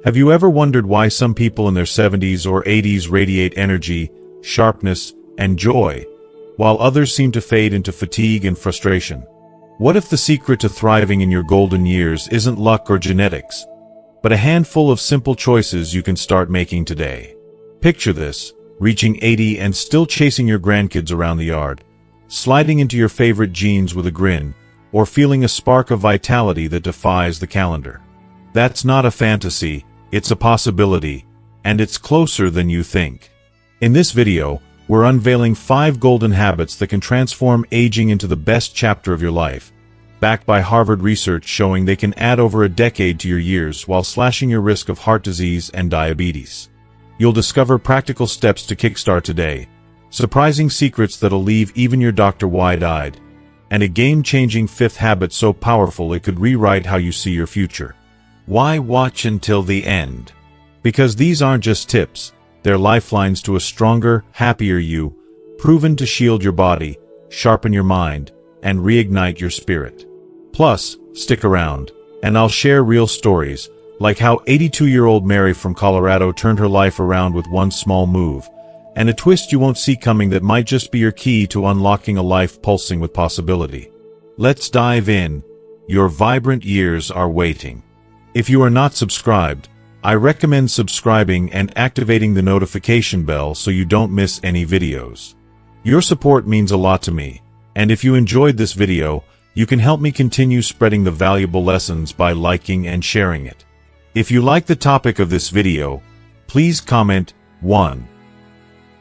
Have you ever wondered why some people in their 70s or 80s radiate energy, sharpness, and joy, while others seem to fade into fatigue and frustration? What if the secret to thriving in your golden years isn't luck or genetics, but a handful of simple choices you can start making today? Picture this: reaching 80 and still chasing your grandkids around the yard, sliding into your favorite jeans with a grin, or feeling a spark of vitality that defies the calendar. That's not a fantasy, it's a possibility, and it's closer than you think. In this video, we're unveiling 5 golden habits that can transform aging into the best chapter of your life, backed by Harvard research showing they can add over a decade to your years while slashing your risk of heart disease and diabetes. You'll discover practical steps to kickstart today, surprising secrets that'll leave even your doctor wide-eyed, and a game-changing 5th habit so powerful it could rewrite how you see your future. Why watch until the end? Because these aren't just tips, they're lifelines to a stronger, happier you, proven to shield your body, sharpen your mind, and reignite your spirit. Plus, stick around, and I'll share real stories, like how 82-year-old Mary from Colorado turned her life around with one small move, and a twist you won't see coming that might just be your key to unlocking a life pulsing with possibility. Let's dive in. Your vibrant years are waiting. If you are not subscribed, I recommend subscribing and activating the notification bell so you don't miss any videos. Your support means a lot to me, and if you enjoyed this video, you can help me continue spreading the valuable lessons by liking and sharing it. If you like the topic of this video, please comment 1.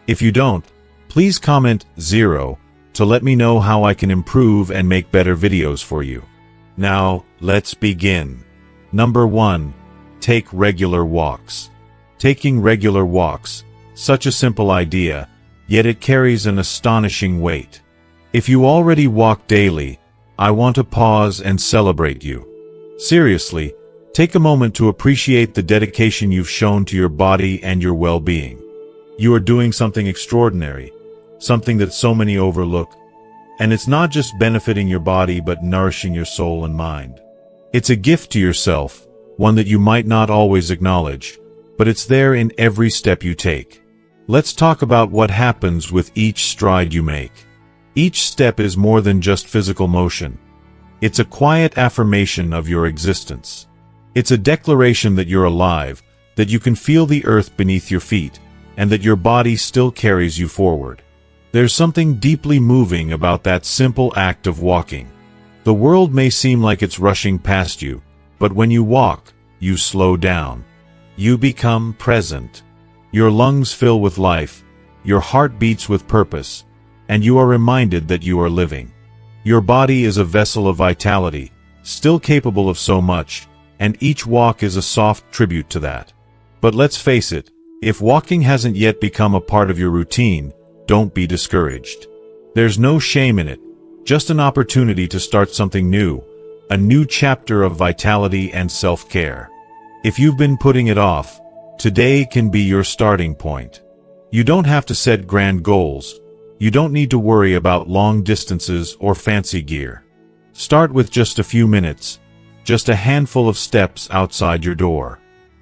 If you don't, please comment 0 to let me know how I can improve and make better videos for you. Now, let's begin. Number 1. Take regular walks. Taking regular walks, such a simple idea, yet it carries an astonishing weight. If you already walk daily, I want to pause and celebrate you. Seriously, take a moment to appreciate the dedication you've shown to your body and your well-being. You are doing something extraordinary, something that so many overlook, and it's not just benefiting your body but nourishing your soul and mind. It's a gift to yourself, one that you might not always acknowledge, but it's there in every step you take. Let's talk about what happens with each stride you make. Each step is more than just physical motion. It's a quiet affirmation of your existence. It's a declaration that you're alive, that you can feel the earth beneath your feet, and that your body still carries you forward. There's something deeply moving about that simple act of walking. The world may seem like it's rushing past you, but when you walk, you slow down. You become present. Your lungs fill with life, your heart beats with purpose, and you are reminded that you are living. Your body is a vessel of vitality, still capable of so much, and each walk is a soft tribute to that. But let's face it, if walking hasn't yet become a part of your routine, don't be discouraged. There's no shame in it, just an opportunity to start something new, a new chapter of vitality and self-care. If you've been putting it off, today can be your starting point. You don't have to set grand goals. You don't need to worry about long distances or fancy gear. Start with just a few minutes, just a handful of steps outside your door.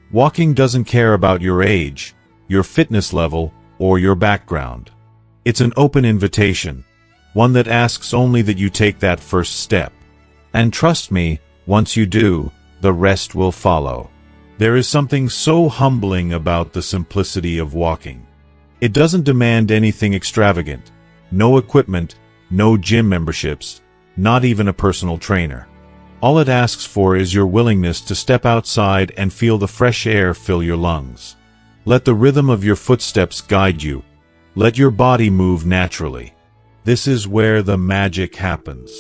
Walking doesn't care about your age, your fitness level, or your background. It's an open invitation, one that asks only that you take that first step. And trust me, once you do, the rest will follow. There is something so humbling about the simplicity of walking. It doesn't demand anything extravagant. No equipment, no gym memberships, not even a personal trainer. All it asks for is your willingness to step outside and feel the fresh air fill your lungs. Let the rhythm of your footsteps guide you. Let your body move naturally. This is where the magic happens.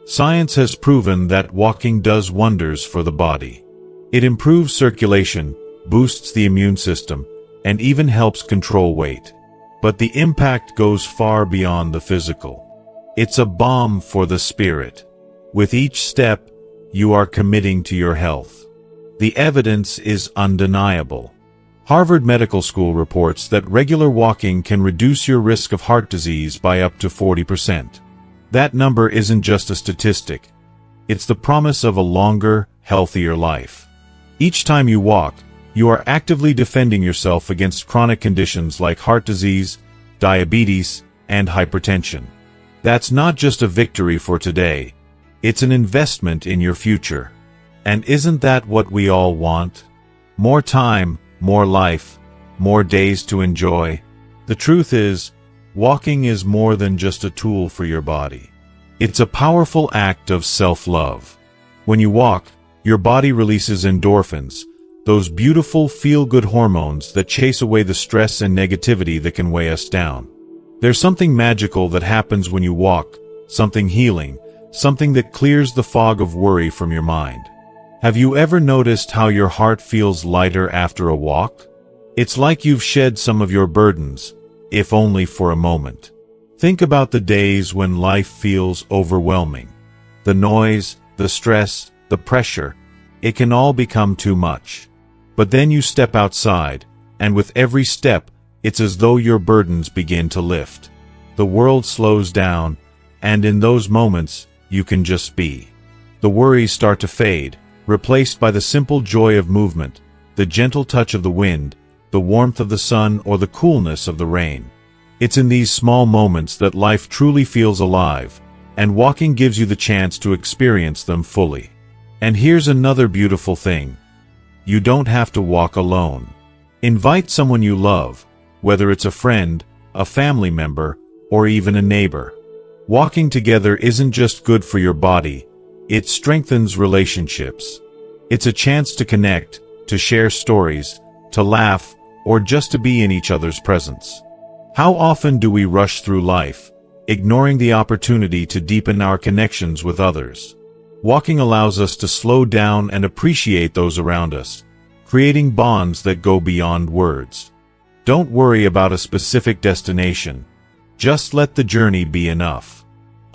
Science has proven that walking does wonders for the body. It improves circulation, boosts the immune system, and even helps control weight. But the impact goes far beyond the physical. It's a balm for the spirit. With each step, you are committing to your health. The evidence is undeniable. Harvard Medical School reports that regular walking can reduce your risk of heart disease by up to 40%. That number isn't just a statistic. It's the promise of a longer, healthier life. Each time you walk, You are actively defending yourself against chronic conditions like heart disease, diabetes, and hypertension. That's not just a victory for today. It's an investment in your future. And isn't that what we all want? More time, more life, more days to enjoy. The truth is, walking is more than just a tool for your body. It's a powerful act of self-love. When you walk, your body releases endorphins, those beautiful feel-good hormones that chase away the stress and negativity that can weigh us down. There's something magical that happens when you walk, something healing, something that clears the fog of worry from your mind. Have you ever noticed how your heart feels lighter after a walk? It's like you've shed some of your burdens, if only for a moment. Think about the days when life feels overwhelming. The noise, the stress, the pressure, it can all become too much. But then you step outside, and with every step, it's as though your burdens begin to lift. The world slows down, and in those moments, you can just be. The worries start to fade, replaced by the simple joy of movement, the gentle touch of the wind, the warmth of the sun, or the coolness of the rain. It's in these small moments that life truly feels alive, and walking gives you the chance to experience them fully. And here's another beautiful thing. You don't have to walk alone. Invite someone you love, whether it's a friend, a family member, or even a neighbor. Walking together isn't just good for your body, it strengthens relationships. It's a chance to connect, to share stories, to laugh, or just to be in each other's presence. How often do we rush through life, ignoring the opportunity to deepen our connections with others? Walking allows us to slow down and appreciate those around us, creating bonds that go beyond words. Don't worry about a specific destination. Just let the journey be enough.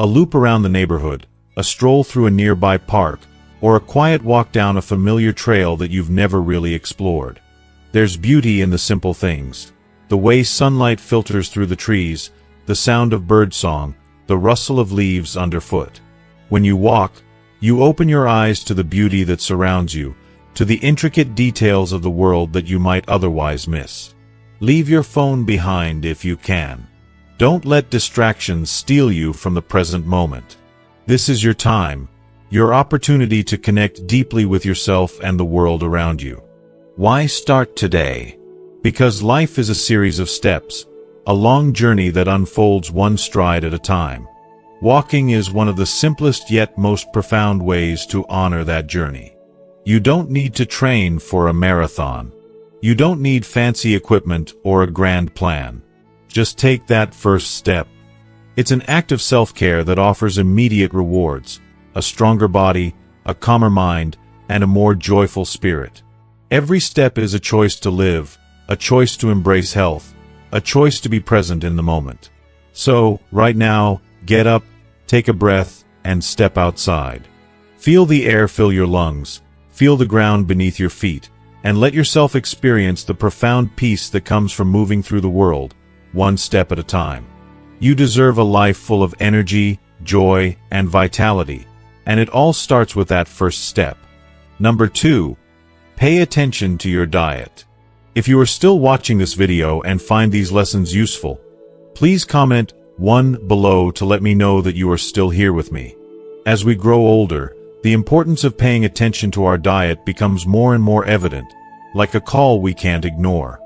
A loop around the neighborhood, a stroll through a nearby park, or a quiet walk down a familiar trail that you've never really explored. There's beauty in the simple things. The way sunlight filters through the trees, the sound of birdsong, the rustle of leaves underfoot. When you walk, you open your eyes to the beauty that surrounds you, to the intricate details of the world that you might otherwise miss. Leave your phone behind if you can. Don't let distractions steal you from the present moment. This is your time, your opportunity to connect deeply with yourself and the world around you. Why start today? Because life is a series of steps, a long journey that unfolds one stride at a time. Walking is one of the simplest yet most profound ways to honor that journey. You don't need to train for a marathon. You don't need fancy equipment or a grand plan. Just take that first step. It's an act of self-care that offers immediate rewards, a stronger body, a calmer mind, and a more joyful spirit. Every step is a choice to live, a choice to embrace health, a choice to be present in the moment. So, right now, get up, take a breath, and step outside. Feel the air fill your lungs, feel the ground beneath your feet, and let yourself experience the profound peace that comes from moving through the world, one step at a time. You deserve a life full of energy, joy, and vitality, and it all starts with that first step. Number 2. Pay attention to your diet. If you are still watching this video and find these lessons useful, please comment 1 below to let me know that you are still here with me. As we grow older, the importance of paying attention to our diet becomes more and more evident, like a call we can't ignore.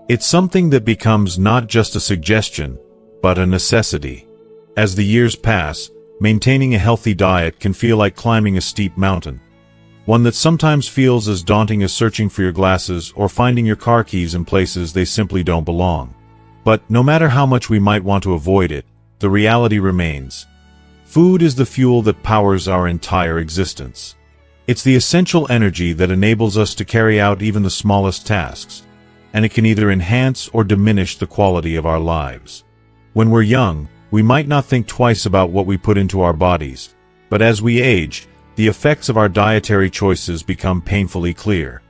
It's something that becomes not just a suggestion, but a necessity. As the years pass, maintaining a healthy diet can feel like climbing a steep mountain, one that sometimes feels as daunting as searching for your glasses or finding your car keys in places they simply don't belong. But no matter how much we might want to avoid it, the reality remains. Food is the fuel that powers our entire existence. It's the essential energy that enables us to carry out even the smallest tasks, and it can either enhance or diminish the quality of our lives. When we're young, we might not think twice about what we put into our bodies, but as we age, the effects of our dietary choices become painfully clear.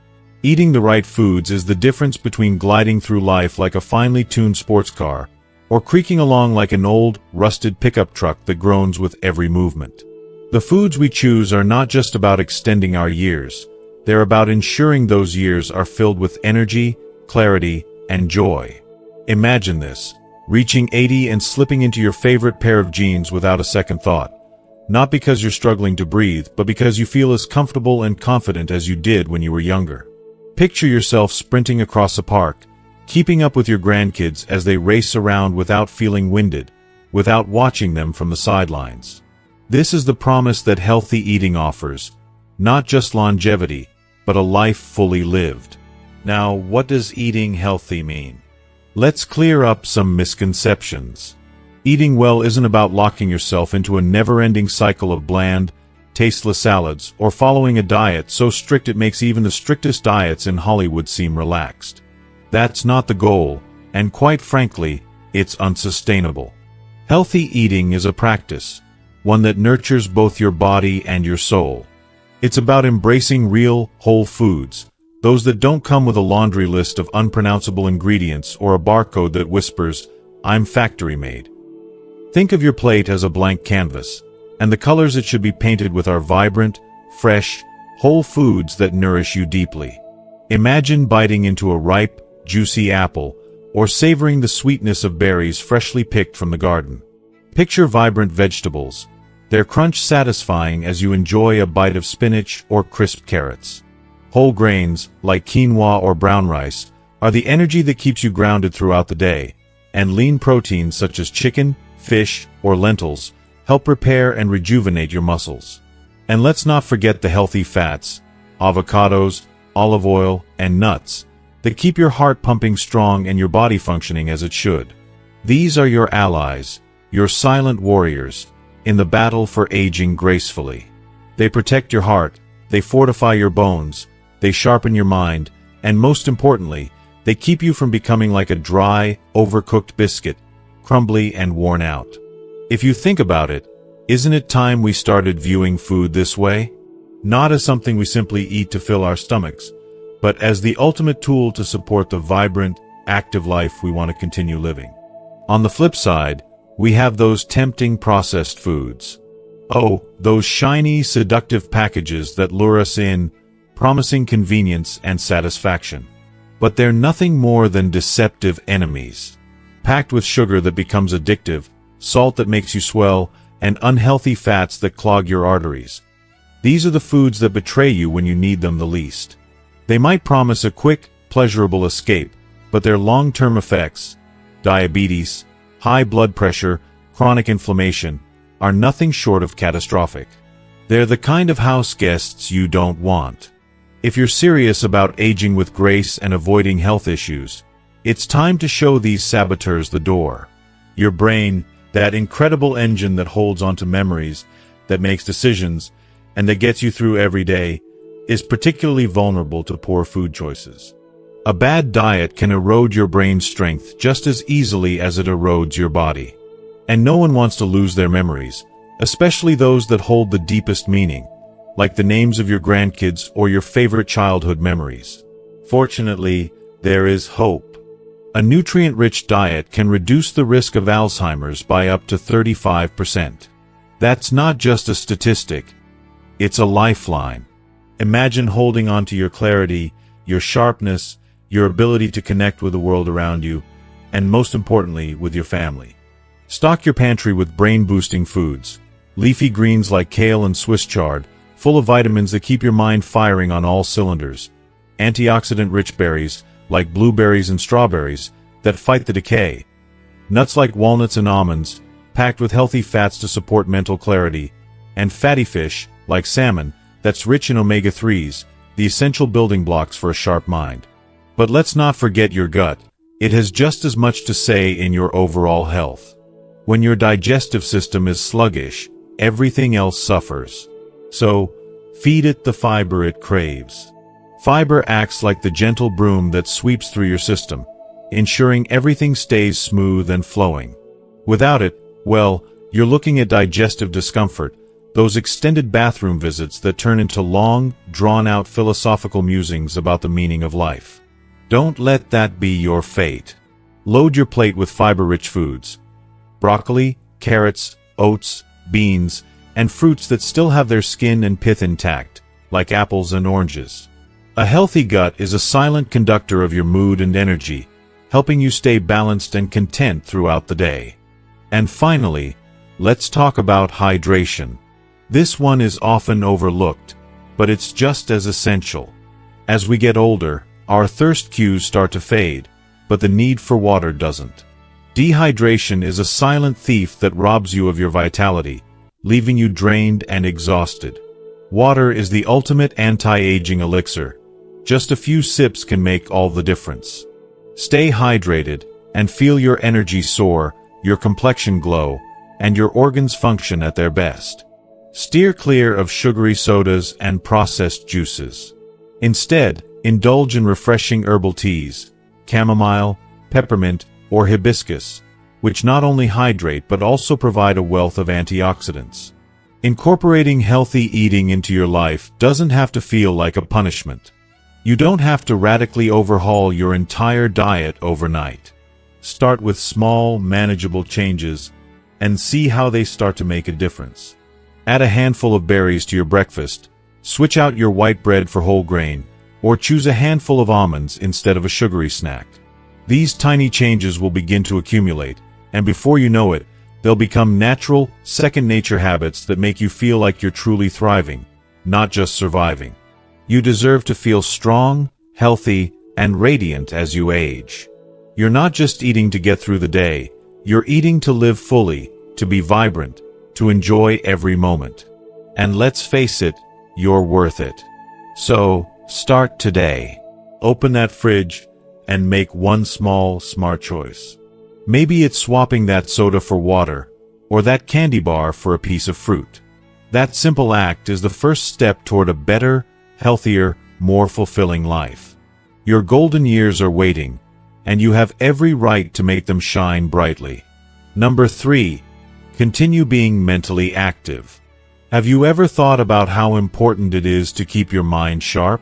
Eating the right foods is the difference between gliding through life like a finely tuned sports car, or creaking along like an old, rusted pickup truck that groans with every movement. The foods we choose are not just about extending our years, They're about ensuring those years are filled with energy, clarity, and joy. Imagine this, reaching 80 and slipping into your favorite pair of jeans without a second thought. Not because you're struggling to breathe, but because you feel as comfortable and confident as you did when you were younger. Picture yourself sprinting across a park, keeping up with your grandkids as they race around without feeling winded, without watching them from the sidelines. This is the promise that healthy eating offers, not just longevity, but a life fully lived. Now, what does eating healthy mean? Let's clear up some misconceptions. Eating well isn't about locking yourself into a never-ending cycle of bland, tasteless salads, or following a diet so strict it makes even the strictest diets in Hollywood seem relaxed. That's not the goal, and quite frankly, it's unsustainable. Healthy eating is a practice, one that nurtures both your body and your soul. It's about embracing real, whole foods, those that don't come with a laundry list of unpronounceable ingredients or a barcode that whispers, "I'm factory-made." Think of your plate as a blank canvas, and the colors it should be painted with are vibrant, fresh, whole foods that nourish you deeply. Imagine biting into a ripe, juicy apple, or savoring the sweetness of berries freshly picked from the garden. Picture vibrant vegetables, their crunch satisfying as you enjoy a bite of spinach or crisp carrots. Whole grains, like quinoa or brown rice, are the energy that keeps you grounded throughout the day, and lean proteins such as chicken, fish, or lentils help repair and rejuvenate your muscles. And let's not forget the healthy fats, avocados, olive oil, and nuts, that keep your heart pumping strong and your body functioning as it should. These are your allies, your silent warriors, in the battle for aging gracefully. They protect your heart, they fortify your bones, they sharpen your mind, and most importantly, they keep you from becoming like a dry, overcooked biscuit, crumbly and worn out. If you think about it, isn't it time we started viewing food this way? Not as something we simply eat to fill our stomachs, but as the ultimate tool to support the vibrant, active life we want to continue living. On the flip side, we have those tempting processed foods. Oh, those shiny, seductive packages that lure us in, promising convenience and satisfaction. But they're nothing more than deceptive enemies. Packed with sugar that becomes addictive, salt that makes you swell, and unhealthy fats that clog your arteries. These are the foods that betray you when you need them the least. They might promise a quick, pleasurable escape, but their long-term effects, diabetes, high blood pressure, chronic inflammation, are nothing short of catastrophic. They're the kind of house guests you don't want. If you're serious about aging with grace and avoiding health issues, it's time to show these saboteurs the door. Your brain, that incredible engine that holds onto memories, that makes decisions, and that gets you through every day, is particularly vulnerable to poor food choices. A bad diet can erode your brain's strength just as easily as it erodes your body. And no one wants to lose their memories, especially those that hold the deepest meaning, like the names of your grandkids or your favorite childhood memories. Fortunately, there is hope. A nutrient-rich diet can reduce the risk of Alzheimer's by up to 35%. That's not just a statistic, it's a lifeline. Imagine holding on to your clarity, your sharpness, your ability to connect with the world around you, and most importantly, with your family. Stock your pantry with brain-boosting foods, leafy greens like kale and Swiss chard, full of vitamins that keep your mind firing on all cylinders, antioxidant-rich berries, like blueberries and strawberries, that fight the decay, nuts like walnuts and almonds, packed with healthy fats to support mental clarity, and fatty fish, like salmon, that's rich in omega-3s, the essential building blocks for a sharp mind. But let's not forget your gut. It has just as much to say in your overall health. When your digestive system is sluggish, everything else suffers. So, feed it the fiber it craves. Fiber acts like the gentle broom that sweeps through your system, ensuring everything stays smooth and flowing. Without it, well, you're looking at digestive discomfort, those extended bathroom visits that turn into long, drawn-out philosophical musings about the meaning of life. Don't let that be your fate. Load your plate with fiber-rich foods. Broccoli, carrots, oats, beans, and fruits that still have their skin and pith intact, like apples and oranges. A healthy gut is a silent conductor of your mood and energy, helping you stay balanced and content throughout the day. And finally, let's talk about hydration. This one is often overlooked, but it's just as essential. As we get older, our thirst cues start to fade, but the need for water doesn't. Dehydration is a silent thief that robs you of your vitality, leaving you drained and exhausted. Water is the ultimate anti-aging elixir. Just a few sips can make all the difference. Stay hydrated and feel your energy soar, your complexion glow, and your organs function at their best. Steer clear of sugary sodas and processed juices. Instead, indulge in refreshing herbal teas, chamomile, peppermint, or hibiscus, which not only hydrate but also provide a wealth of antioxidants. Incorporating healthy eating into your life doesn't have to feel like a punishment. You don't have to radically overhaul your entire diet overnight. Start with small, manageable changes and see how they start to make a difference. Add a handful of berries to your breakfast, switch out your white bread for whole grain, or choose a handful of almonds instead of a sugary snack. These tiny changes will begin to accumulate, and before you know it, they'll become natural, second-nature habits that make you feel like you're truly thriving, not just surviving. You deserve to feel strong, healthy, and radiant as you age. You're not just eating to get through the day, you're eating to live fully, to be vibrant, to enjoy every moment. And let's face it, you're worth it. So, start today. Open that fridge and make one small, smart choice. Maybe it's swapping that soda for water, or that candy bar for a piece of fruit. That simple act is the first step toward a better, healthier, more fulfilling life. Your golden years are waiting, and you have every right to make them shine brightly. Number 3. Continue being mentally active. Have you ever thought about how important it is to keep your mind sharp?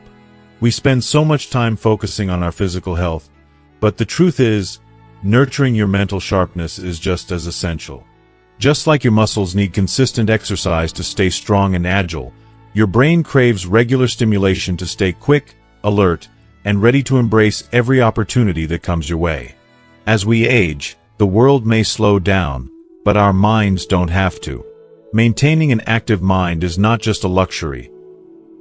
We spend so much time focusing on our physical health, but the truth is, nurturing your mental sharpness is just as essential. Just like your muscles need consistent exercise to stay strong and agile, your brain craves regular stimulation to stay quick, alert, and ready to embrace every opportunity that comes your way. As we age, the world may slow down, but our minds don't have to. Maintaining an active mind is not just a luxury.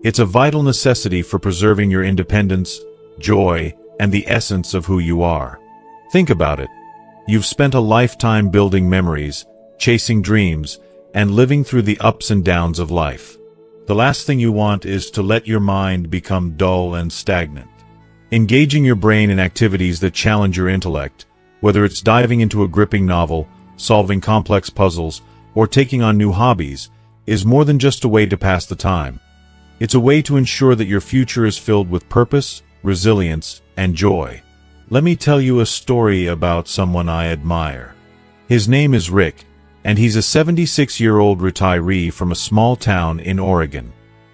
It's a vital necessity for preserving your independence, joy, and the essence of who you are. Think about it. You've spent a lifetime building memories, chasing dreams, and living through the ups and downs of life. The last thing you want is to let your mind become dull and stagnant. Engaging your brain in activities that challenge your intellect, whether it's diving into a gripping novel, solving complex puzzles, or taking on new hobbies, is more than just a way to pass the time. It's a way to ensure that your future is filled with purpose, resilience, and joy. Let me tell you a story about someone I admire. His name is Rick, and he's a 76-year-old retiree from a small town in Oregon.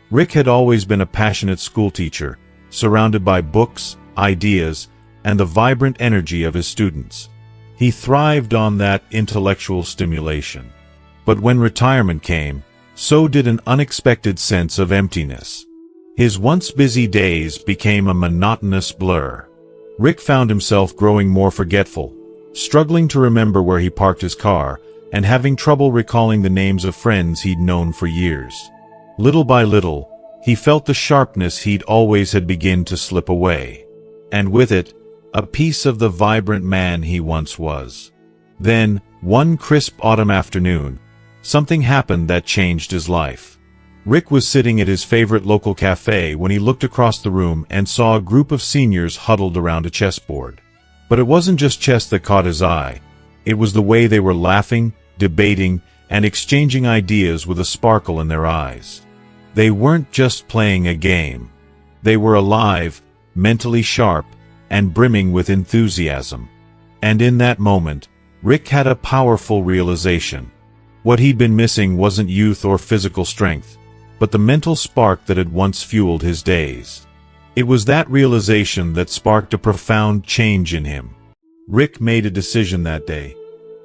Rick had always been a passionate schoolteacher, surrounded by books, ideas, and the vibrant energy of his students. He thrived on that intellectual stimulation. But when retirement came, so did an unexpected sense of emptiness. His once busy days became a monotonous blur. Rick found himself growing more forgetful, struggling to remember where he parked his car, and having trouble recalling the names of friends he'd known for years. Little by little, he felt the sharpness he'd always had begun to slip away. And with it, a piece of the vibrant man he once was. Then, one crisp autumn afternoon, something happened that changed his life. Rick was sitting at his favorite local cafe when he looked across the room and saw a group of seniors huddled around a chessboard. But it wasn't just chess that caught his eye. It was the way they were laughing, debating, and exchanging ideas with a sparkle in their eyes. They weren't just playing a game. They were alive, mentally sharp, and brimming with enthusiasm. And in that moment, Rick had a powerful realization. What he'd been missing wasn't youth or physical strength, but the mental spark that had once fueled his days. It was that realization that sparked a profound change in him. Rick made a decision that day.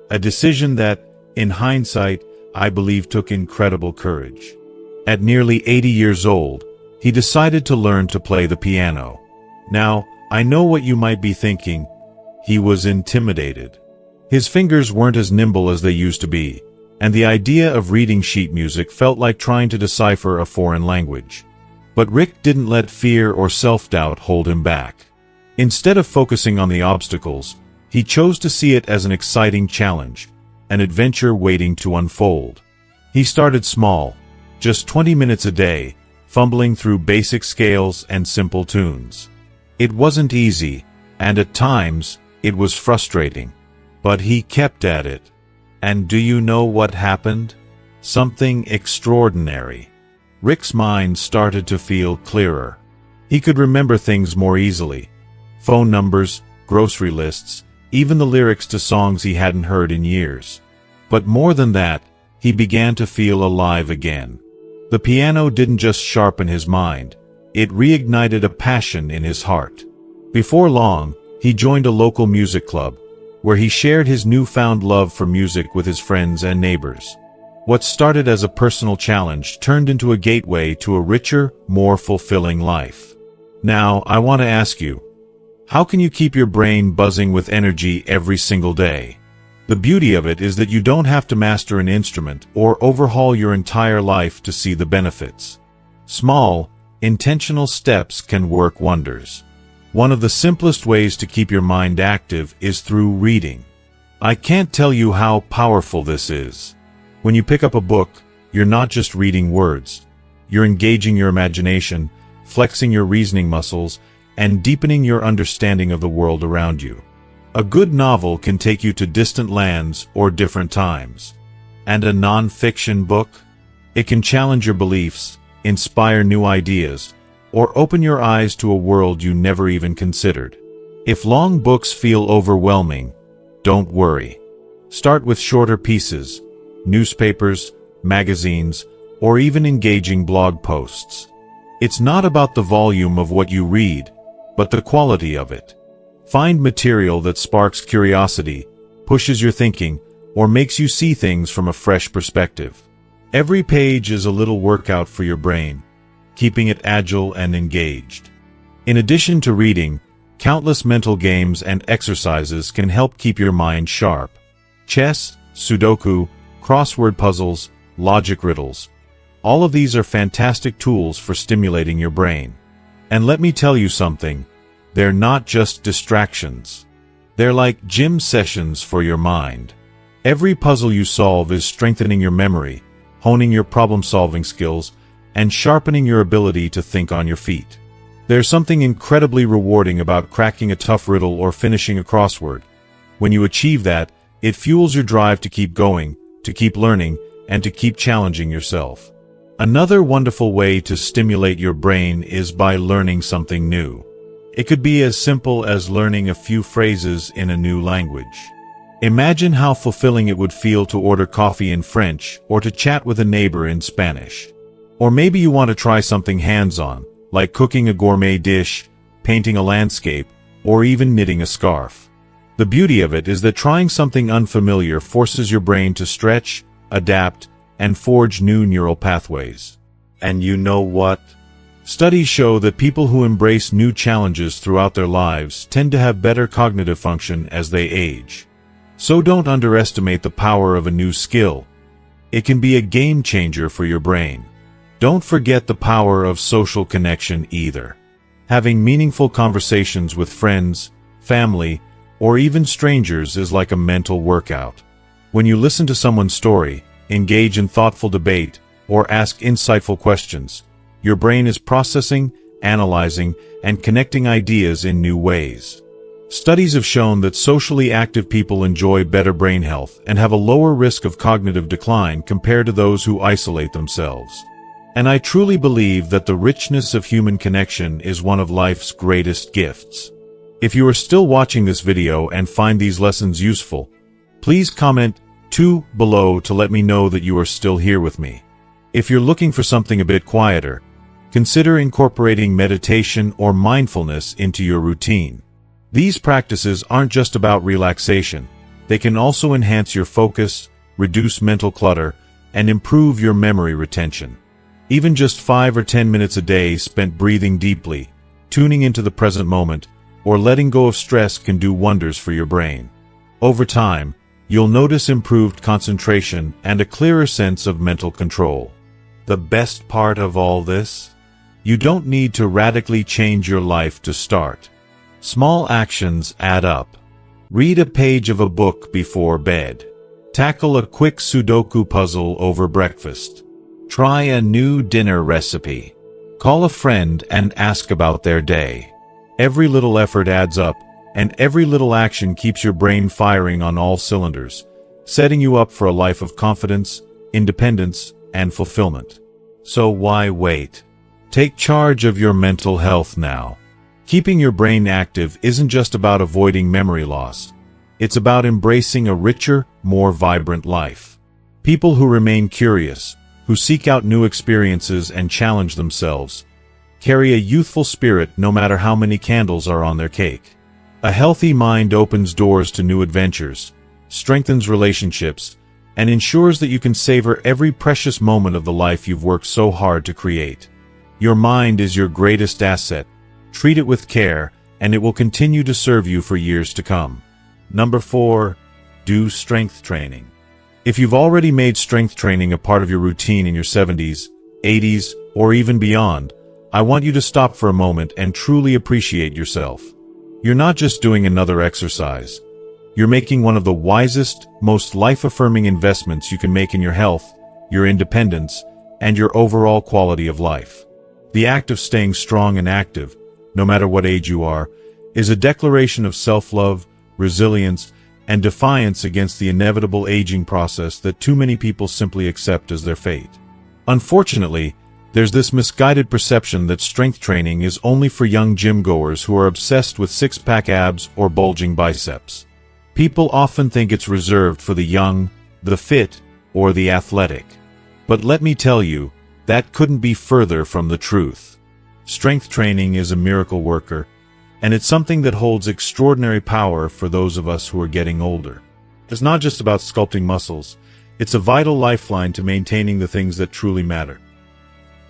A decision that, in hindsight, I believe took incredible courage. At nearly 80 years old, he decided to learn to play the piano. Now, I know what you might be thinking. He was intimidated. His fingers weren't as nimble as they used to be, and the idea of reading sheet music felt like trying to decipher a foreign language. But Rick didn't let fear or self-doubt hold him back. Instead of focusing on the obstacles, he chose to see it as an exciting challenge, an adventure waiting to unfold. He started small, just 20 minutes a day, fumbling through basic scales and simple tunes. It wasn't easy, and at times, it was frustrating. But he kept at it. And do you know what happened? Something extraordinary. Rick's mind started to feel clearer. He could remember things more easily. Phone numbers, grocery lists, even the lyrics to songs he hadn't heard in years. But more than that, he began to feel alive again. The piano didn't just sharpen his mind, it reignited a passion in his heart. Before long, he joined a local music club, where he shared his newfound love for music with his friends and neighbors. What started as a personal challenge turned into a gateway to a richer, more fulfilling life. Now, I want to ask you, how can you keep your brain buzzing with energy every single day? The beauty of it is that you don't have to master an instrument or overhaul your entire life to see the benefits. Small, intentional steps can work wonders. One of the simplest ways to keep your mind active is through reading. I can't tell you how powerful this is. When you pick up a book, you're not just reading words. You're engaging your imagination, flexing your reasoning muscles, and deepening your understanding of the world around you. A good novel can take you to distant lands or different times. And a non-fiction book? It can challenge your beliefs, inspire new ideas, or open your eyes to a world you never even considered. If long books feel overwhelming, don't worry. Start with shorter pieces, newspapers, magazines, or even engaging blog posts. It's not about the volume of what you read, but the quality of it. Find material that sparks curiosity, pushes your thinking, or makes you see things from a fresh perspective. Every page is a little workout for your brain, keeping it agile and engaged. In addition to reading, countless mental games and exercises can help keep your mind sharp. Chess, Sudoku, crossword puzzles, logic riddles. All of these are fantastic tools for stimulating your brain. And let me tell you something, they're not just distractions. They're like gym sessions for your mind. Every puzzle you solve is strengthening your memory, honing your problem-solving skills, and sharpening your ability to think on your feet. There's something incredibly rewarding about cracking a tough riddle or finishing a crossword. When you achieve that, it fuels your drive to keep going, to keep learning, and to keep challenging yourself. Another wonderful way to stimulate your brain is by learning something new. It could be as simple as learning a few phrases in a new language. Imagine how fulfilling it would feel to order coffee in French or to chat with a neighbor in Spanish. Or maybe you want to try something hands-on, like cooking a gourmet dish, painting a landscape, or even knitting a scarf. The beauty of it is that trying something unfamiliar forces your brain to stretch, adapt, and forge new neural pathways. And you know what? Studies show that people who embrace new challenges throughout their lives tend to have better cognitive function as they age. So don't underestimate the power of a new skill. It can be a game changer for your brain. Don't forget the power of social connection either. Having meaningful conversations with friends, family, or even strangers is like a mental workout. When you listen to someone's story, engage in thoughtful debate, or ask insightful questions, your brain is processing, analyzing, and connecting ideas in new ways. Studies have shown that socially active people enjoy better brain health and have a lower risk of cognitive decline compared to those who isolate themselves. And I truly believe that the richness of human connection is one of life's greatest gifts. If you are still watching this video and find these lessons useful, please comment 2 below to let me know that you are still here with me. If you're looking for something a bit quieter, consider incorporating meditation or mindfulness into your routine. These practices aren't just about relaxation. They can also enhance your focus, reduce mental clutter, and improve your memory retention. Even just 5 or 10 minutes a day spent breathing deeply, tuning into the present moment, or letting go of stress can do wonders for your brain. Over time, you'll notice improved concentration and a clearer sense of mental control. The best part of all this? You don't need to radically change your life to start. Small actions add up. Read a page of a book before bed. Tackle a quick Sudoku puzzle over breakfast. Try a new dinner recipe. Call a friend and ask about their day. Every little effort adds up, and every little action keeps your brain firing on all cylinders, setting you up for a life of confidence, independence, and fulfillment. So why wait? Take charge of your mental health now. Keeping your brain active isn't just about avoiding memory loss. It's about embracing a richer, more vibrant life. People who remain curious, who seek out new experiences and challenge themselves, carry a youthful spirit no matter how many candles are on their cake. A healthy mind opens doors to new adventures, strengthens relationships, and ensures that you can savor every precious moment of the life you've worked so hard to create. Your mind is your greatest asset. Treat it with care, and it will continue to serve you for years to come. Number 4. Do strength training. If you've already made strength training a part of your routine in your 70s, 80s, or even beyond, I want you to stop for a moment and truly appreciate yourself. You're not just doing another exercise. You're making one of the wisest, most life-affirming investments you can make in your health, your independence, and your overall quality of life. The act of staying strong and active, no matter what age you are, is a declaration of self-love, resilience, and defiance against the inevitable aging process that too many people simply accept as their fate. Unfortunately, there's this misguided perception that strength training is only for young gym-goers who are obsessed with six-pack abs or bulging biceps. People often think it's reserved for the young, the fit, or the athletic. But let me tell you, that couldn't be further from the truth. Strength training is a miracle worker, and it's something that holds extraordinary power for those of us who are getting older. It's not just about sculpting muscles. It's a vital lifeline to maintaining the things that truly matter.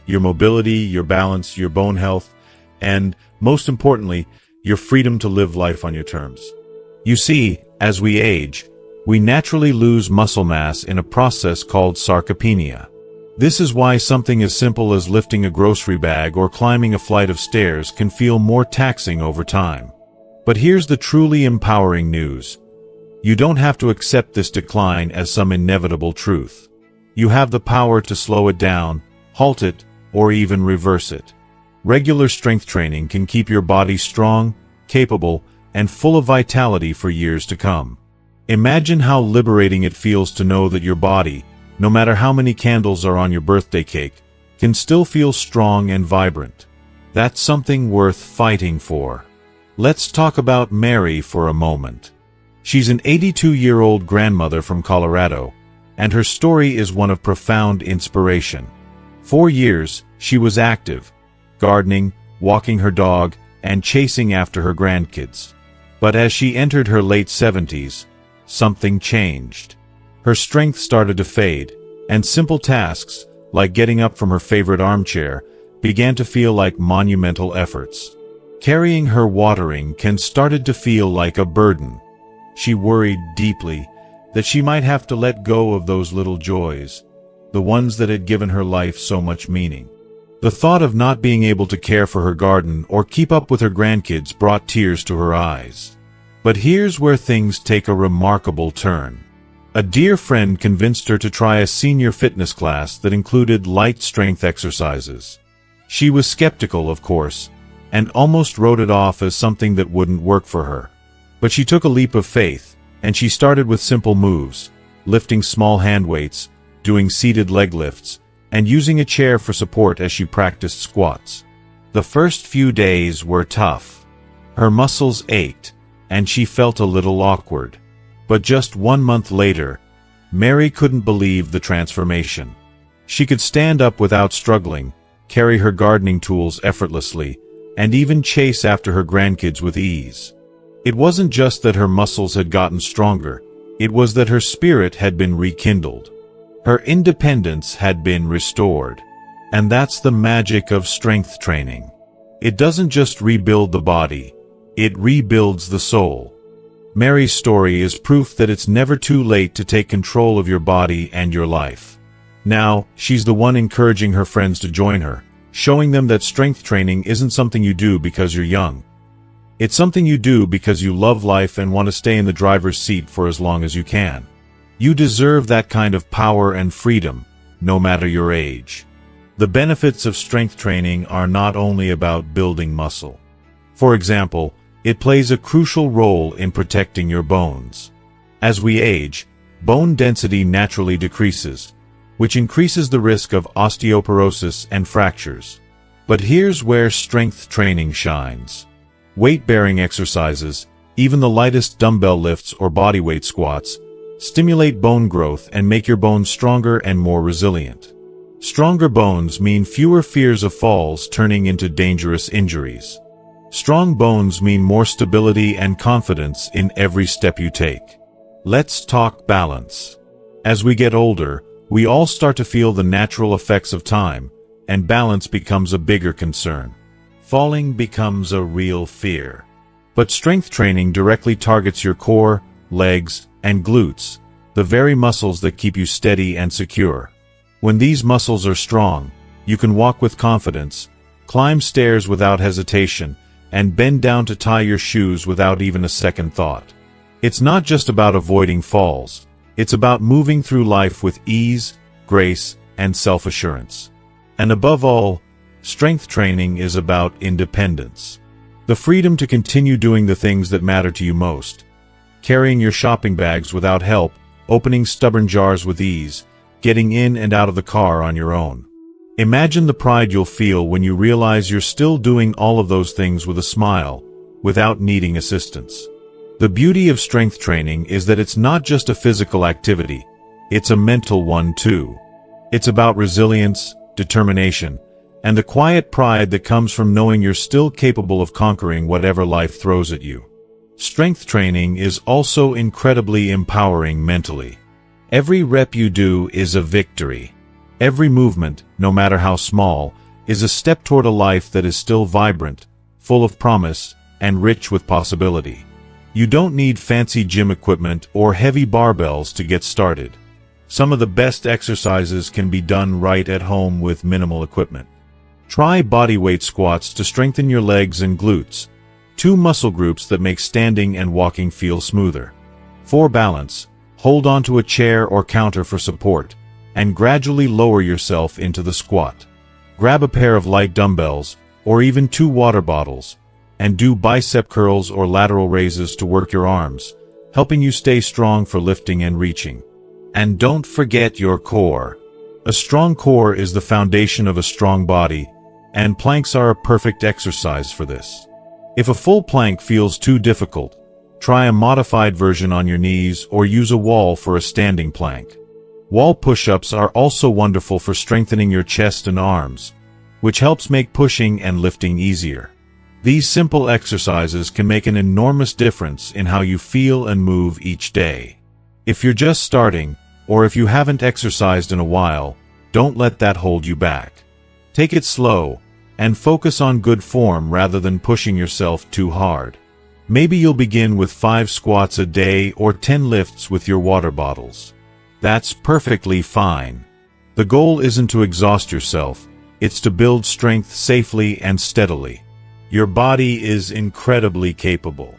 Your mobility, your balance, your bone health, and, most importantly, your freedom to live life on your terms. You see, as we age, we naturally lose muscle mass in a process called sarcopenia. This is why something as simple as lifting a grocery bag or climbing a flight of stairs can feel more taxing over time. But here's the truly empowering news. You don't have to accept this decline as some inevitable truth. You have the power to slow it down, halt it, or even reverse it. Regular strength training can keep your body strong, capable, and full of vitality for years to come. Imagine how liberating it feels to know that your body, no matter how many candles are on your birthday cake, can still feel strong and vibrant. That's something worth fighting for. Let's talk about Mary for a moment. She's an 82-year-old grandmother from Colorado, and her story is one of profound inspiration. For years, she was active, gardening, walking her dog, and chasing after her grandkids. But as she entered her late 70s, something changed. Her strength started to fade, and simple tasks, like getting up from her favorite armchair, began to feel like monumental efforts. Carrying her watering can started to feel like a burden. She worried deeply that she might have to let go of those little joys, the ones that had given her life so much meaning. The thought of not being able to care for her garden or keep up with her grandkids brought tears to her eyes. But here's where things take a remarkable turn. A dear friend convinced her to try a senior fitness class that included light strength exercises. She was skeptical, of course, and almost wrote it off as something that wouldn't work for her. But she took a leap of faith, and she started with simple moves, lifting small hand weights, doing seated leg lifts, and using a chair for support as she practiced squats. The first few days were tough. Her muscles ached, and she felt a little awkward. But just 1 month later, Mary couldn't believe the transformation. She could stand up without struggling, carry her gardening tools effortlessly, and even chase after her grandkids with ease. It wasn't just that her muscles had gotten stronger, it was that her spirit had been rekindled. Her independence had been restored. And that's the magic of strength training. It doesn't just rebuild the body, it rebuilds the soul. Mary's story is proof that it's never too late to take control of your body and your life. Now, she's the one encouraging her friends to join her, showing them that strength training isn't something you do because you're young. It's something you do because you love life and want to stay in the driver's seat for as long as you can. You deserve that kind of power and freedom, no matter your age. The benefits of strength training are not only about building muscle. For example, it plays a crucial role in protecting your bones. As we age, bone density naturally decreases, which increases the risk of osteoporosis and fractures. But here's where strength training shines. Weight-bearing exercises, even the lightest dumbbell lifts or bodyweight squats, stimulate bone growth and make your bones stronger and more resilient. Stronger bones mean fewer fears of falls turning into dangerous injuries. Strong bones mean more stability and confidence in every step you take. Let's talk balance. As we get older, we all start to feel the natural effects of time, and balance becomes a bigger concern. Falling becomes a real fear. But strength training directly targets your core, legs, and glutes, the very muscles that keep you steady and secure. When these muscles are strong, you can walk with confidence, climb stairs without hesitation, and bend down to tie your shoes without even a second thought. It's not just about avoiding falls, it's about moving through life with ease, grace, and self-assurance. And above all, strength training is about independence. The freedom to continue doing the things that matter to you most. Carrying your shopping bags without help, opening stubborn jars with ease, getting in and out of the car on your own. Imagine the pride you'll feel when you realize you're still doing all of those things with a smile, without needing assistance. The beauty of strength training is that it's not just a physical activity, it's a mental one too. It's about resilience, determination, and the quiet pride that comes from knowing you're still capable of conquering whatever life throws at you. Strength training is also incredibly empowering mentally. Every rep you do is a victory. Every movement, no matter how small, is a step toward a life that is still vibrant, full of promise, and rich with possibility. You don't need fancy gym equipment or heavy barbells to get started. Some of the best exercises can be done right at home with minimal equipment. Try bodyweight squats to strengthen your legs and glutes, two muscle groups that make standing and walking feel smoother. For balance, hold onto a chair or counter for support, and gradually lower yourself into the squat. Grab a pair of light dumbbells, or even 2 water bottles, and do bicep curls or lateral raises to work your arms, helping you stay strong for lifting and reaching. And don't forget your core. A strong core is the foundation of a strong body, and planks are a perfect exercise for this. If a full plank feels too difficult, try a modified version on your knees or use a wall for a standing plank. Wall push-ups are also wonderful for strengthening your chest and arms, which helps make pushing and lifting easier. These simple exercises can make an enormous difference in how you feel and move each day. If you're just starting, or if you haven't exercised in a while, don't let that hold you back. Take it slow, and focus on good form rather than pushing yourself too hard. Maybe you'll begin with 5 squats a day or 10 lifts with your water bottles. That's perfectly fine. The goal isn't to exhaust yourself, it's to build strength safely and steadily. Your body is incredibly capable.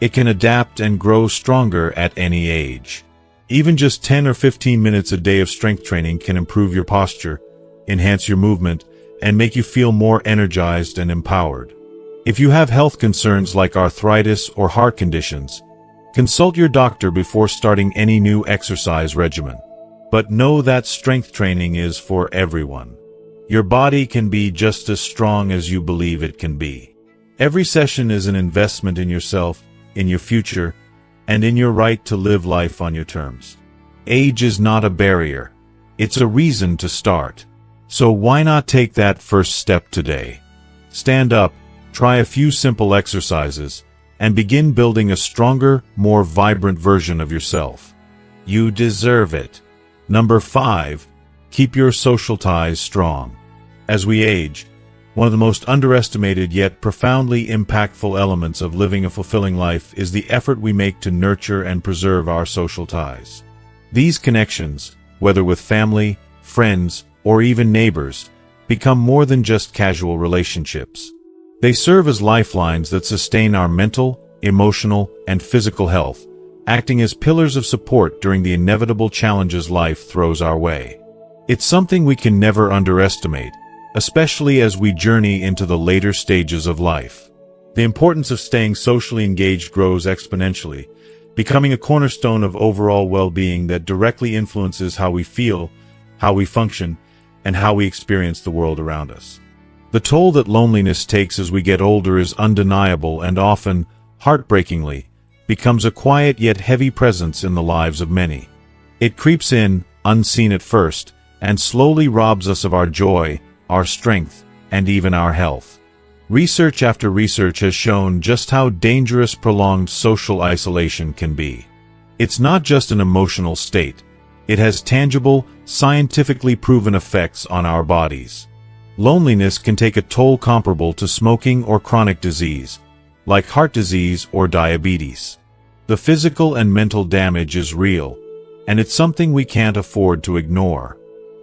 It can adapt and grow stronger at any age. Even just 10 or 15 minutes a day of strength training can improve your posture, enhance your movement, and make you feel more energized and empowered. If you have health concerns like arthritis or heart conditions, consult your doctor before starting any new exercise regimen. But know that strength training is for everyone. Your body can be just as strong as you believe it can be. Every session is an investment in yourself, in your future, and in your right to live life on your terms. Age is not a barrier. It's a reason to start. So why not take that first step today? Stand up, try a few simple exercises, and begin building a stronger, more vibrant version of yourself. You deserve it. Number 5. Keep your social ties strong. As we age, one of the most underestimated yet profoundly impactful elements of living a fulfilling life is the effort we make to nurture and preserve our social ties. These connections, whether with family, friends, or even neighbors, become more than just casual relationships. They serve as lifelines that sustain our mental, emotional, and physical health, acting as pillars of support during the inevitable challenges life throws our way. It's something we can never underestimate, especially as we journey into the later stages of life. The importance of staying socially engaged grows exponentially, becoming a cornerstone of overall well-being that directly influences how we feel, how we function, and how we experience the world around us. The toll that loneliness takes as we get older is undeniable and often, heartbreakingly, becomes a quiet yet heavy presence in the lives of many. It creeps in, unseen at first, and slowly robs us of our joy, our strength, and even our health. Research after research has shown just how dangerous prolonged social isolation can be. It's not just an emotional state. It has tangible, scientifically proven effects on our bodies. Loneliness can take a toll comparable to smoking or chronic disease, like heart disease or diabetes. The physical and mental damage is real, and it's something we can't afford to ignore.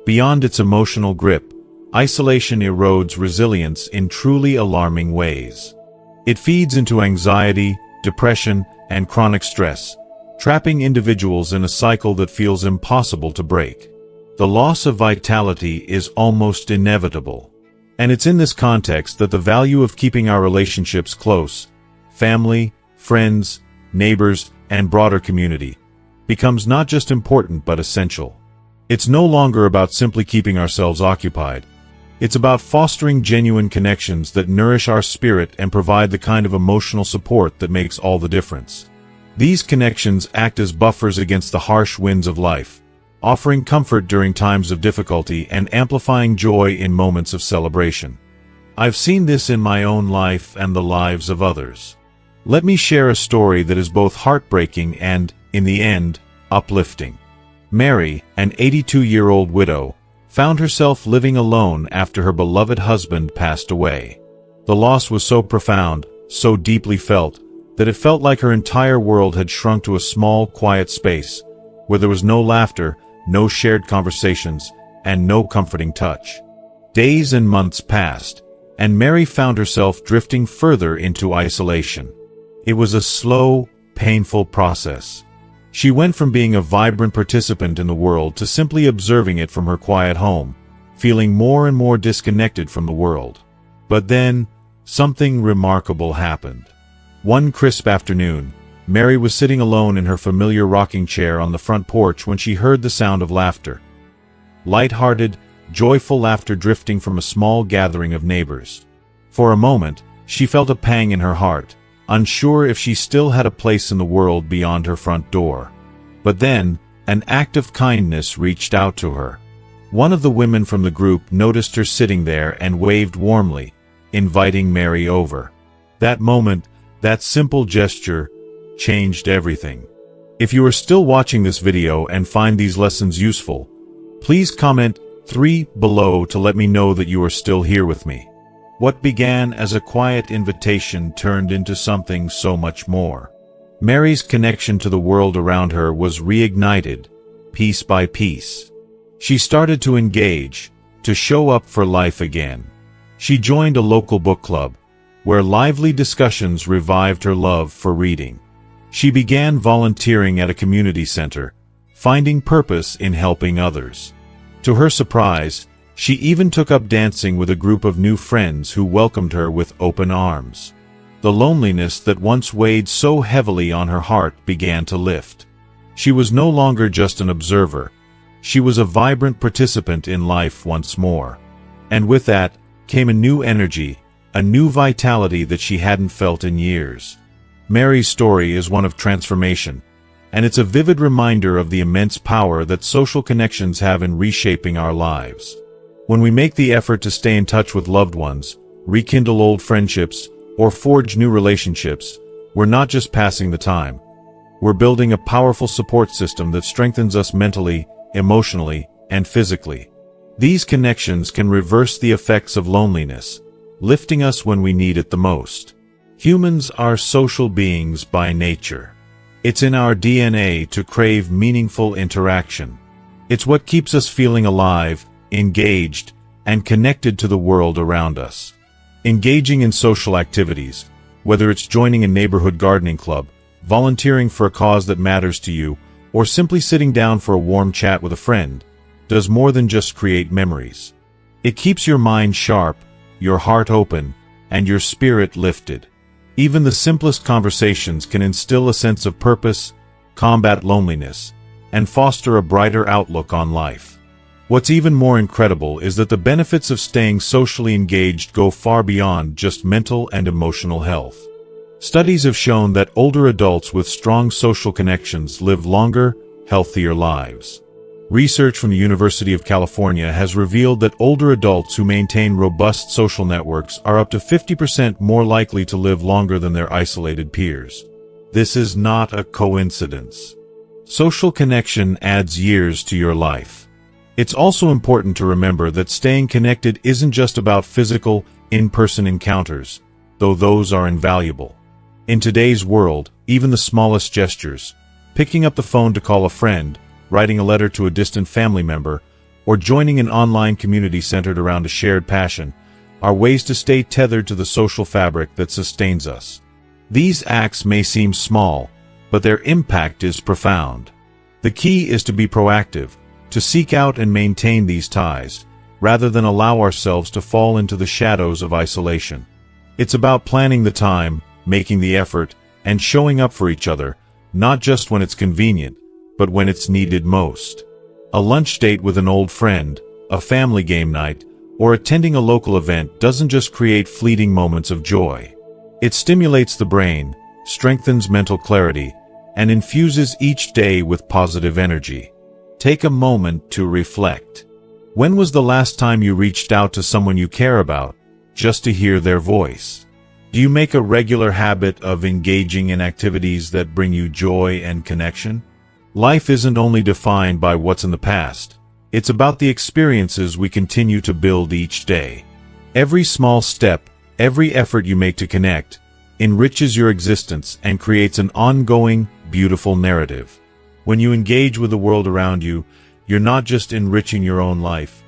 Beyond its emotional grip, isolation erodes resilience in truly alarming ways. It feeds into anxiety, depression, and chronic stress, trapping individuals in a cycle that feels impossible to break. The loss of vitality is almost inevitable. And it's in this context that the value of keeping our relationships close, family, friends, neighbors, and broader community, becomes not just important but essential. It's no longer about simply keeping ourselves occupied. It's about fostering genuine connections that nourish our spirit and provide the kind of emotional support that makes all the difference. These connections act as buffers against the harsh winds of life, offering comfort during times of difficulty and amplifying joy in moments of celebration. I've seen this in my own life and the lives of others. Let me share a story that is both heartbreaking and, in the end, uplifting. Mary, an 82-year-old widow, found herself living alone after her beloved husband passed away. The loss was so profound, so deeply felt, that it felt like her entire world had shrunk to a small, quiet space, where there was no laughter, no shared conversations, and no comforting touch. Days and months passed, and Mary found herself drifting further into isolation. It was a slow, painful process. She went from being a vibrant participant in the world to simply observing it from her quiet home, feeling more and more disconnected from the world. But then, something remarkable happened. One crisp afternoon, Mary was sitting alone in her familiar rocking chair on the front porch when she heard the sound of laughter. Light-hearted, joyful laughter drifting from a small gathering of neighbors. For a moment, she felt a pang in her heart, unsure if she still had a place in the world beyond her front door. But then, an act of kindness reached out to her. One of the women from the group noticed her sitting there and waved warmly, inviting Mary over. That moment, that simple gesture, changed everything. If you are still watching this video and find these lessons useful, please comment 3 below to let me know that you are still here with me. What began as a quiet invitation turned into something so much more. Mary's connection to the world around her was reignited, piece by piece. She started to engage, to show up for life again. She joined a local book club, where lively discussions revived her love for reading. She began volunteering at a community center, finding purpose in helping others. To her surprise, she even took up dancing with a group of new friends who welcomed her with open arms. The loneliness that once weighed so heavily on her heart began to lift. She was no longer just an observer. She was a vibrant participant in life once more. And with that came a new energy, a new vitality that she hadn't felt in years. Mary's story is one of transformation, and it's a vivid reminder of the immense power that social connections have in reshaping our lives. When we make the effort to stay in touch with loved ones, rekindle old friendships, or forge new relationships, we're not just passing the time. We're building a powerful support system that strengthens us mentally, emotionally, and physically. These connections can reverse the effects of loneliness, lifting us when we need it the most. Humans are social beings by nature. It's in our DNA to crave meaningful interaction. It's what keeps us feeling alive, engaged, and connected to the world around us. Engaging in social activities, whether it's joining a neighborhood gardening club, volunteering for a cause that matters to you, or simply sitting down for a warm chat with a friend, does more than just create memories. It keeps your mind sharp, your heart open, and your spirit lifted. Even the simplest conversations can instill a sense of purpose, combat loneliness, and foster a brighter outlook on life. What's even more incredible is that the benefits of staying socially engaged go far beyond just mental and emotional health. Studies have shown that older adults with strong social connections live longer, healthier lives. Research from the University of California has revealed that older adults who maintain robust social networks are up to 50% more likely to live longer than their isolated peers. This is not a coincidence. Social connection adds years to your life. It's also important to remember that staying connected isn't just about physical, in-person encounters, though those are invaluable. In today's world, even the smallest gestures, picking up the phone to call a friend, writing a letter to a distant family member, or joining an online community centered around a shared passion, are ways to stay tethered to the social fabric that sustains us. These acts may seem small, but their impact is profound. The key is to be proactive, to seek out and maintain these ties, rather than allow ourselves to fall into the shadows of isolation. It's about planning the time, making the effort, and showing up for each other, not just when it's convenient, but when it's needed most. A lunch date with an old friend, a family game night, or attending a local event doesn't just create fleeting moments of joy. It stimulates the brain, strengthens mental clarity, and infuses each day with positive energy. Take a moment to reflect. When was the last time you reached out to someone you care about, just to hear their voice? Do you make a regular habit of engaging in activities that bring you joy and connection? Life isn't only defined by what's in the past. It's about the experiences we continue to build each day. Every small step, every effort you make to connect, enriches your existence and creates an ongoing, beautiful narrative. When you engage with the world around you, you're not just enriching your own life,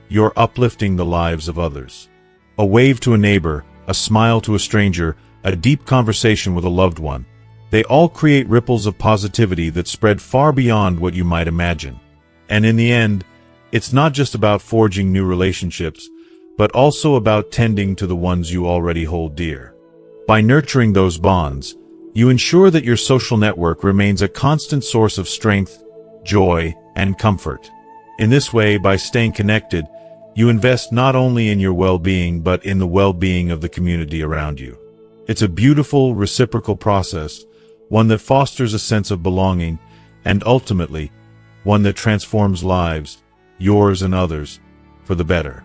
you're uplifting the lives of others. A wave to a neighbor, a smile to a stranger, a deep conversation with a loved one, they all create ripples of positivity that spread far beyond what you might imagine. And in the end, it's not just about forging new relationships, but also about tending to the ones you already hold dear. By nurturing those bonds, you ensure that your social network remains a constant source of strength, joy, and comfort. In this way, by staying connected, you invest not only in your well-being but in the well-being of the community around you. It's a beautiful, reciprocal process, one that fosters a sense of belonging, and ultimately, one that transforms lives, yours and others, for the better.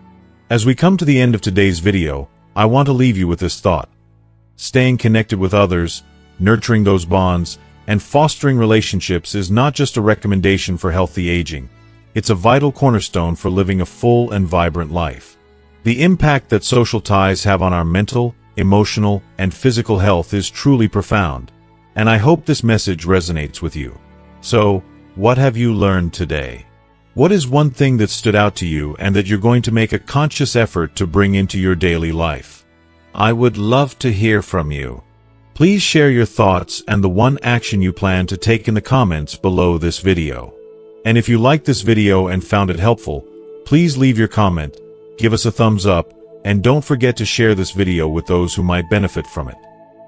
As we come to the end of today's video, I want to leave you with this thought. Staying connected with others, nurturing those bonds, and fostering relationships is not just a recommendation for healthy aging. It's a vital cornerstone for living a full and vibrant life. The impact that social ties have on our mental, emotional, and physical health is truly profound, and I hope this message resonates with you. So, what have you learned today? What is one thing that stood out to you and that you're going to make a conscious effort to bring into your daily life? I would love to hear from you. Please share your thoughts and the one action you plan to take in the comments below this video. And if you liked this video and found it helpful, please leave your comment, give us a thumbs up, and don't forget to share this video with those who might benefit from it.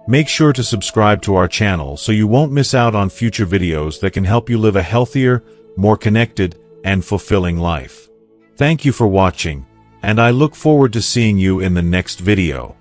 Make sure to subscribe to our channel so you won't miss out on future videos that can help you live a healthier, more connected, and fulfilling life. Thank you for watching, and I look forward to seeing you in the next video.